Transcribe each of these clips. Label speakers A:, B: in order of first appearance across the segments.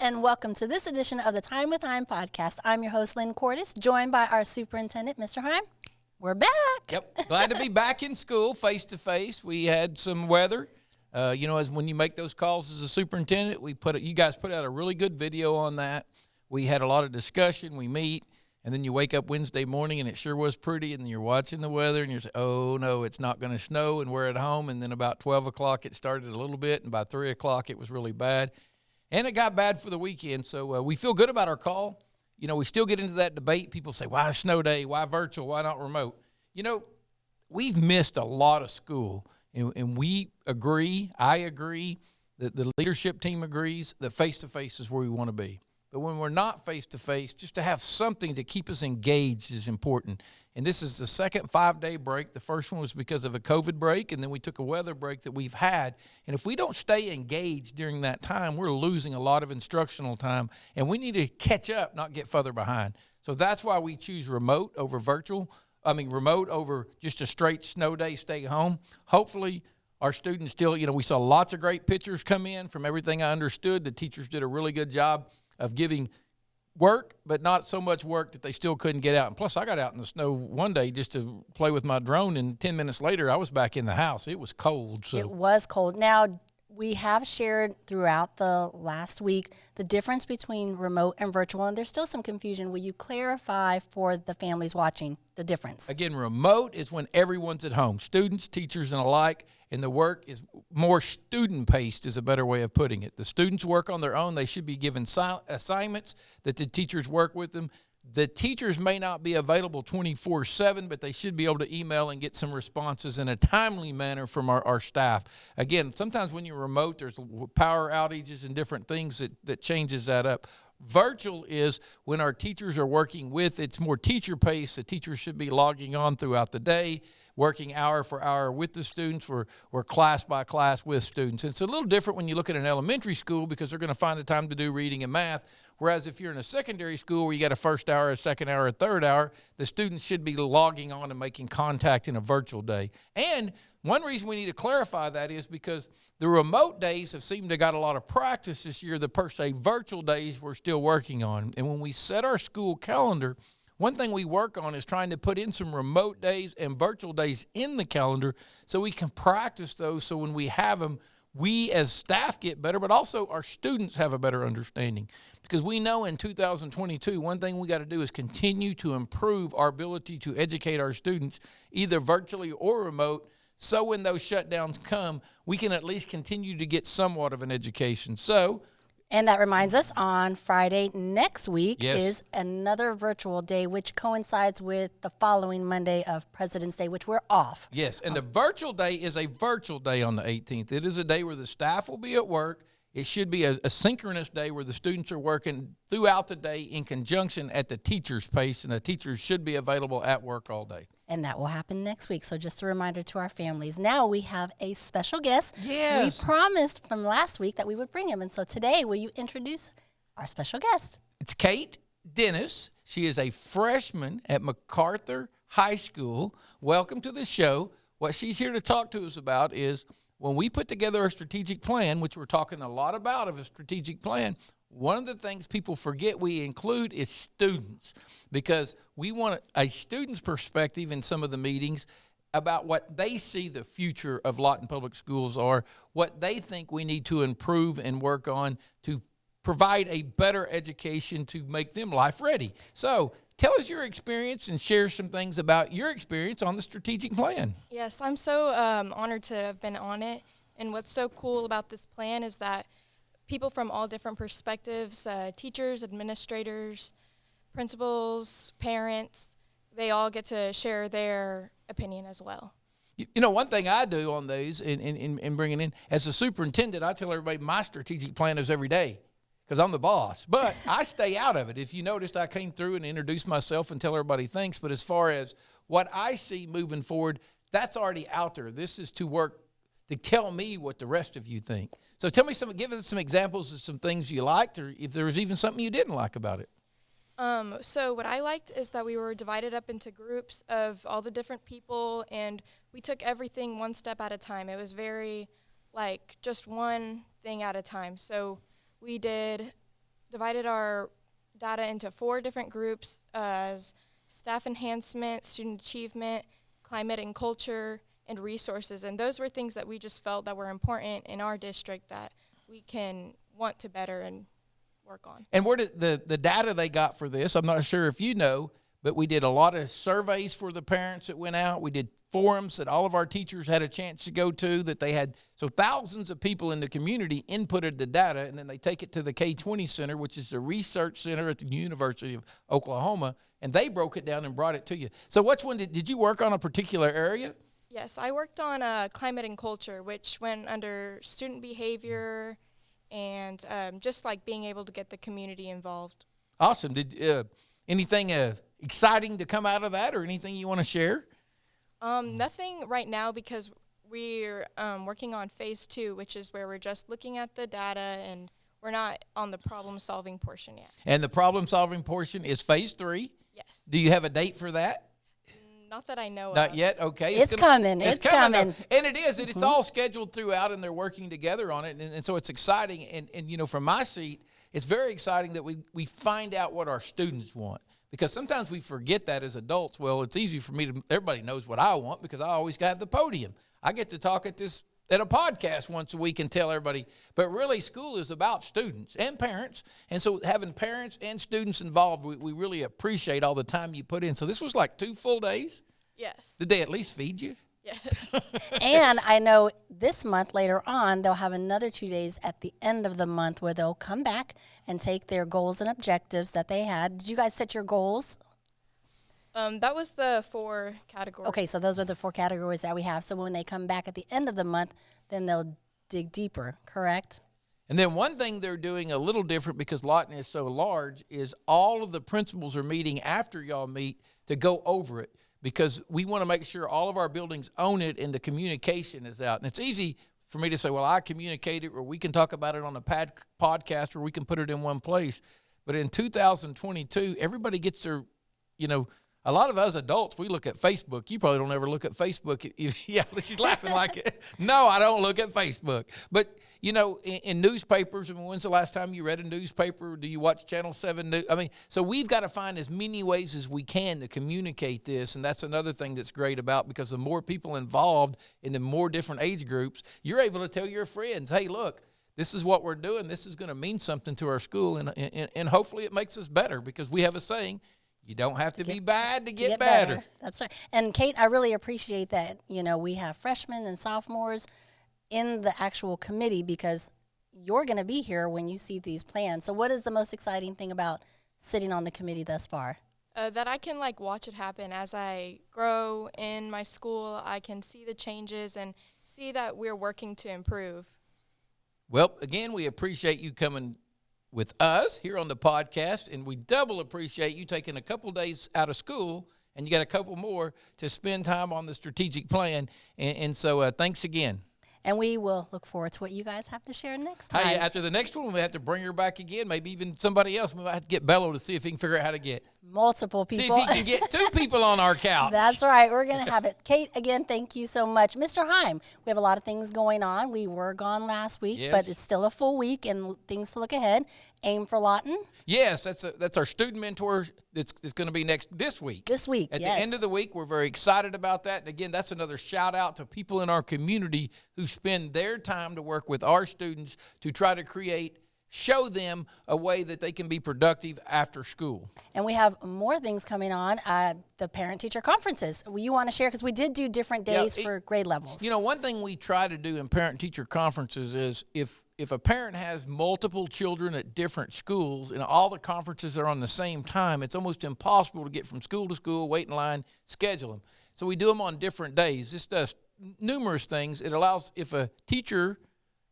A: and welcome to this edition of the Time with Hime podcast. I'm your host, Lynn Cordes, joined by our superintendent, Mr. Hime. We're back.
B: Yep, glad to be back in school face-to-face. We had some weather. As when you make those calls as a superintendent, you guys put out a really good video on that. We had a lot of discussion. We meet, and then you wake up Wednesday morning, and it sure was pretty, and then you're watching the weather, and you're saying, oh, no, it's not going to snow, and we're at home. And then about 12 o'clock, it started a little bit, and by 3 o'clock, it was really bad. And it got bad for the weekend, so we feel good about our call. You know, we still get into that debate. People say, why snow day? Why virtual? Why not remote? You know, we've missed a lot of school, and we agree, I agree, that the leadership team agrees that face-to-face is where we want to be. But when we're not face-to-face, just to have something to keep us engaged is important. And this is the second 5-day break. The first one was because of a COVID break, and then we took a weather break that we've had. And if we don't stay engaged during that time, we're losing a lot of instructional time, and we need to catch up, not get further behind. So that's why we choose remote over remote over just a straight snow day, stay home. Hopefully, our students still, we saw lots of great pictures come in. From everything I understood, the teachers did a really good job of giving work, but not so much work that they still couldn't get out. And plus, I got out in the snow one day just to play with my drone, and 10 minutes later, I was back in the house. It was cold. So.
A: It was cold. Now, we have shared throughout the last week the difference between remote and virtual, and there's still some confusion. Will you clarify for the families watching the difference?
B: Again, remote is when everyone's at home, students, teachers, and alike, and the work is more student-paced is a better way of putting it. The students work on their own. They should be given assignments that the teachers work with them. The teachers may not be available 24/7, but they should be able to email and get some responses in a timely manner from our staff. Again, sometimes when you're remote, there's power outages and different things that changes that up. Virtual is when our teachers are working with, it's more teacher-paced. The teachers should be logging on throughout the day, working hour for hour with the students or class by class with students. It's a little different when you look at an elementary school because they're going to find the time to do reading and math. Whereas if you're in a secondary school where you got a first hour, a second hour, a third hour, the students should be logging on and making contact in a virtual day. And one reason we need to clarify that is because the remote days have seemed to got a lot of practice this year. The per se virtual days we're still working on. And when we set our school calendar, one thing we work on is trying to put in some remote days and virtual days in the calendar so we can practice those so when we have them, we as staff get better, but also our students have a better understanding. Because we know in 2022, one thing we got to do is continue to improve our ability to educate our students, either virtually or remote, so when those shutdowns come, we can at least continue to get somewhat of an education.
A: And that reminds us, on Friday next week
B: Yes.
A: is another virtual day, which coincides with the following Monday of President's Day, which we're off.
B: Yes, and the virtual day is a virtual day on the 18th. It is a day where the staff will be at work. It should be a synchronous day where the students are working throughout the day in conjunction at the teacher's pace, and the teachers should be available at work all day.
A: And that will happen next week. So just a reminder to our families. Now we have a special guest.
B: Yes.
A: We promised from last week that we would bring him. And so today, will you introduce our special guest?
B: It's Cate Dennis. She is a freshman at MacArthur High School. Welcome to the show. What she's here to talk to us about is when we put together a strategic plan, which we're talking a lot about of a strategic plan, one of the things people forget we include is students, because we want a student's perspective in some of the meetings about what they see the future of Lawton Public Schools are, what they think we need to improve and work on to provide a better education to make them life ready. So tell us your experience and share some things about your experience on the strategic plan.
C: Yes, I'm so honored to have been on it. And what's so cool about this plan is that people from all different perspectives, teachers, administrators, principals, parents, they all get to share their opinion as well.
B: You know, one thing I do on these in bringing in, as a superintendent, I tell everybody my strategic plan is every day because I'm the boss. But I stay out of it. If you noticed, I came through and introduced myself and tell everybody thanks. But as far as what I see moving forward, that's already out there. This is to work to tell me what the rest of you think. So tell me give us some examples of some things you liked, or if there was even something you didn't like about it.
C: So what I liked is that we were divided up into groups of all the different people, and we took everything one step at a time. It was very, just one thing at a time. So we did divided our data into 4 different groups as staff enhancement, student achievement, climate and culture, and resources. And those were things that we just felt that were important in our district that we can want to better and work on.
B: And where did the data they got for this, I'm not sure if you know, but we did a lot of surveys for the parents that went out. We did forums that all of our teachers had a chance to go to, that they had. So thousands of people in the community inputted the data, and then they take it to the K-20 Center, which is the research center at the University of Oklahoma, and they broke it down and brought it to you. So which one did you work on a particular area?
C: Yes, I worked on climate and culture, which went under student behavior and just like being able to get the community involved.
B: Awesome. Did anything exciting to come out of that, or anything you want to share?
C: Nothing right now, because we're working on phase 2, which is where we're just looking at the data and we're not on the problem-solving portion yet.
B: And the problem-solving portion is phase 3?
C: Yes.
B: Do you have a date for that?
C: Not that I know of.
B: Not yet? Okay.
A: It's coming. It's coming.
B: And it is. It's all scheduled throughout, and they're working together on it. And so it's exciting. And, you know, from my seat, it's very exciting that we find out what our students want. Because sometimes we forget that as adults. Well, it's easy for me everybody knows what I want because I always got the podium. I get to talk at a podcast once a week and tell everybody. But really, school is about students and parents. And so having parents and students involved, we really appreciate all the time you put in. So this was like 2 full days?
C: Yes.
B: Did they at least feed you?
C: Yes.
A: And I know this month later on, they'll have another 2 days at the end of the month where they'll come back and take their goals and objectives that they had. Did you guys set your goals?
C: That was the 4 categories.
A: Okay, so those are the 4 categories that we have. So when they come back at the end of the month, then they'll dig deeper, correct?
B: And then one thing they're doing a little different because Lawton is so large is all of the principals are meeting after y'all meet to go over it, because we want to make sure all of our buildings own it and the communication is out. And it's easy for me to say, well, I communicate it, or we can talk about it on a podcast, or we can put it in one place. But in 2022, everybody gets their, you know, a lot of us adults, we look at Facebook. You probably don't ever look at Facebook. Yeah, she's laughing like it. No, I don't look at Facebook. But, you know, in newspapers, I mean, when's the last time you read a newspaper? Do you watch Channel 7 News? I mean, so we've got to find as many ways as we can to communicate this, and that's another thing that's great about, because the more people involved in the more different age groups, you're able to tell your friends, hey, look, this is what we're doing. This is going to mean something to our school, and hopefully it makes us better, because we have a saying, you don't have to be bad to get better.
A: That's right. And Cate, I really appreciate that, you know, we have freshmen and sophomores in the actual committee, because you're going to be here when you see these plans. So what is the most exciting thing about sitting on the committee thus far?
C: That I can like watch it happen as I grow in my school. I can see the changes and see that we're working to improve.
B: Well, again, we appreciate you coming with us here on the podcast, and we double appreciate you taking a couple days out of school, and you got a couple more to spend time on the strategic plan, and so thanks again.
A: And we will look forward to what you guys have to share next time.
B: Hey, after the next one, we have to bring her back again, maybe even somebody else. We might have to get Bello to see if he can figure out how to get
A: multiple people.
B: See if he can get 2 people on our couch.
A: That's right. We're going to have it. Cate, again, thank you so much. Mr. Hime, we have a lot of things going on. We were gone last week,
B: yes,
A: but it's still a full week and things to look ahead. Aim for Lawton.
B: Yes, that's our student mentor that's going to be this week.
A: This week,
B: At
A: yes.
B: the end of the week, we're very excited about that. And again, that's another shout out to people in our community who spend their time to work with our students to try to show them a way that they can be productive after school.
A: And we have more things coming on, the parent-teacher conferences. You want to share? Because we did do different days for grade levels.
B: You know, one thing we try to do in parent-teacher conferences is if a parent has multiple children at different schools and all the conferences are on the same time, it's almost impossible to get from school to school, wait in line, schedule them. So we do them on different days. This does numerous things. It allows, if a teacher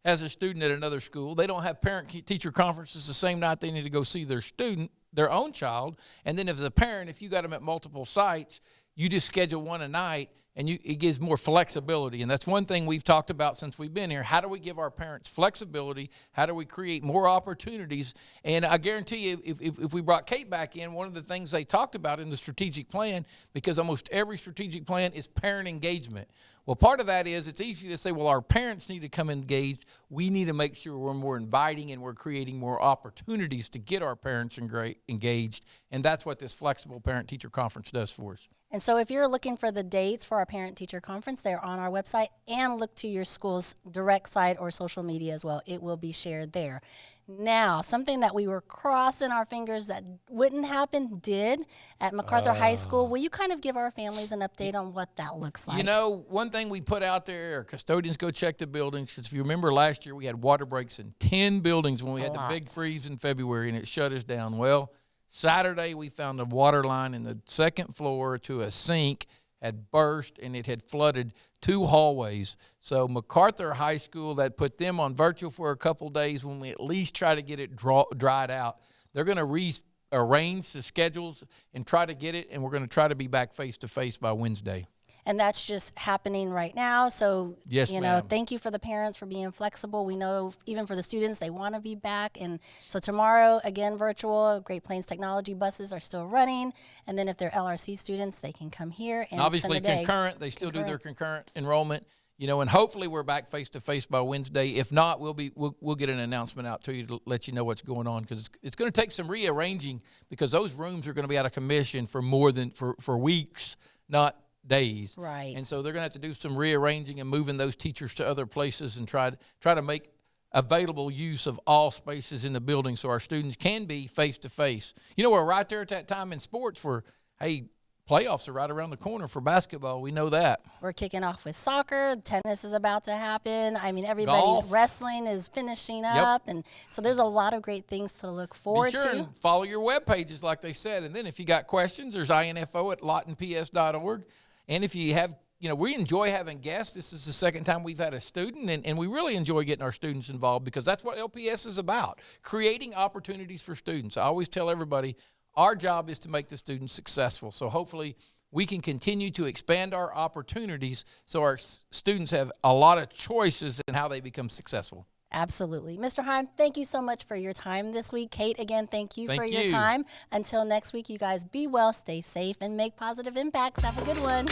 B: has a student at another school, they don't have parent-teacher conferences the same night they need to go see their own child. And then as a parent, if you got them at multiple sites, you just schedule one a night, and it gives more flexibility. And that's one thing we've talked about since we've been here. How do we give our parents flexibility? How do we create more opportunities? And I guarantee you, if we brought Cate back in, one of the things they talked about in the strategic plan, because almost every strategic plan is parent engagement. Well, part of that is it's easy to say, well, our parents need to come engaged. We need to make sure we're more inviting and we're creating more opportunities to get our parents engaged. And that's what this flexible parent-teacher conference does for us.
A: And so if you're looking for the dates for our parent-teacher conference, they're on our website, and look to your school's direct site or social media as well. It will be shared there. Now, something that we were crossing our fingers that wouldn't happen did at MacArthur High School. Will you kind of give our families an update on what that looks like?
B: You know, one thing we put out there, our custodians go check the buildings, because if you remember last year we had water breaks in 10 buildings when we had the big freeze in February, and it shut us down. Well, Saturday we found a water line in the second floor to a sink had burst, and it had flooded 2 hallways. So MacArthur High School, that put them on virtual for a couple days when we at least try to get it dried out. They're going to rearrange the schedules and try to get it, and we're going to try to be back face-to-face by Wednesday.
A: And that's just happening right now. So,
B: yes,
A: you know,
B: ma'am.
A: Thank you for the parents for being flexible. We know even for the students, they want to be back. And so tomorrow, again, virtual. Great Plains Technology buses are still running. And then if they're LRC students, they can come here and
B: obviously
A: spend the day.
B: concurrent. They still do their concurrent enrollment. You know, and hopefully we're back face-to-face by Wednesday. If not, we'll get an announcement out to you to let you know what's going on, because it's going to take some rearranging, because those rooms are going to be out of commission for more than for weeks, not days.
A: Right.
B: And so they're going to have to do some rearranging and moving those teachers to other places and try to make available use of all spaces in the building so our students can be face-to-face. You know, we're right there at that time in sports for, hey, playoffs are right around the corner for basketball. We know that.
A: We're kicking off with soccer. Tennis is about to happen. I mean, everybody,
B: golf.
A: Wrestling is finishing up. And so there's a lot of great things to look forward
B: Be sure
A: to.
B: and follow your web pages, like they said. And then if you got questions, there's info at lawtonps.org. And if you have, you know, we enjoy having guests. This is the second time we've had a student, and we really enjoy getting our students involved, because that's what LPS is about, creating opportunities for students. I always tell everybody, our job is to make the students successful. So hopefully we can continue to expand our opportunities so our students have a lot of choices in how they become successful.
A: Absolutely. Mr. Hime, thank you so much for your time this week. Cate, again, thank you for your time. Until next week, you guys be well, stay safe, and make positive impacts. Have a good one.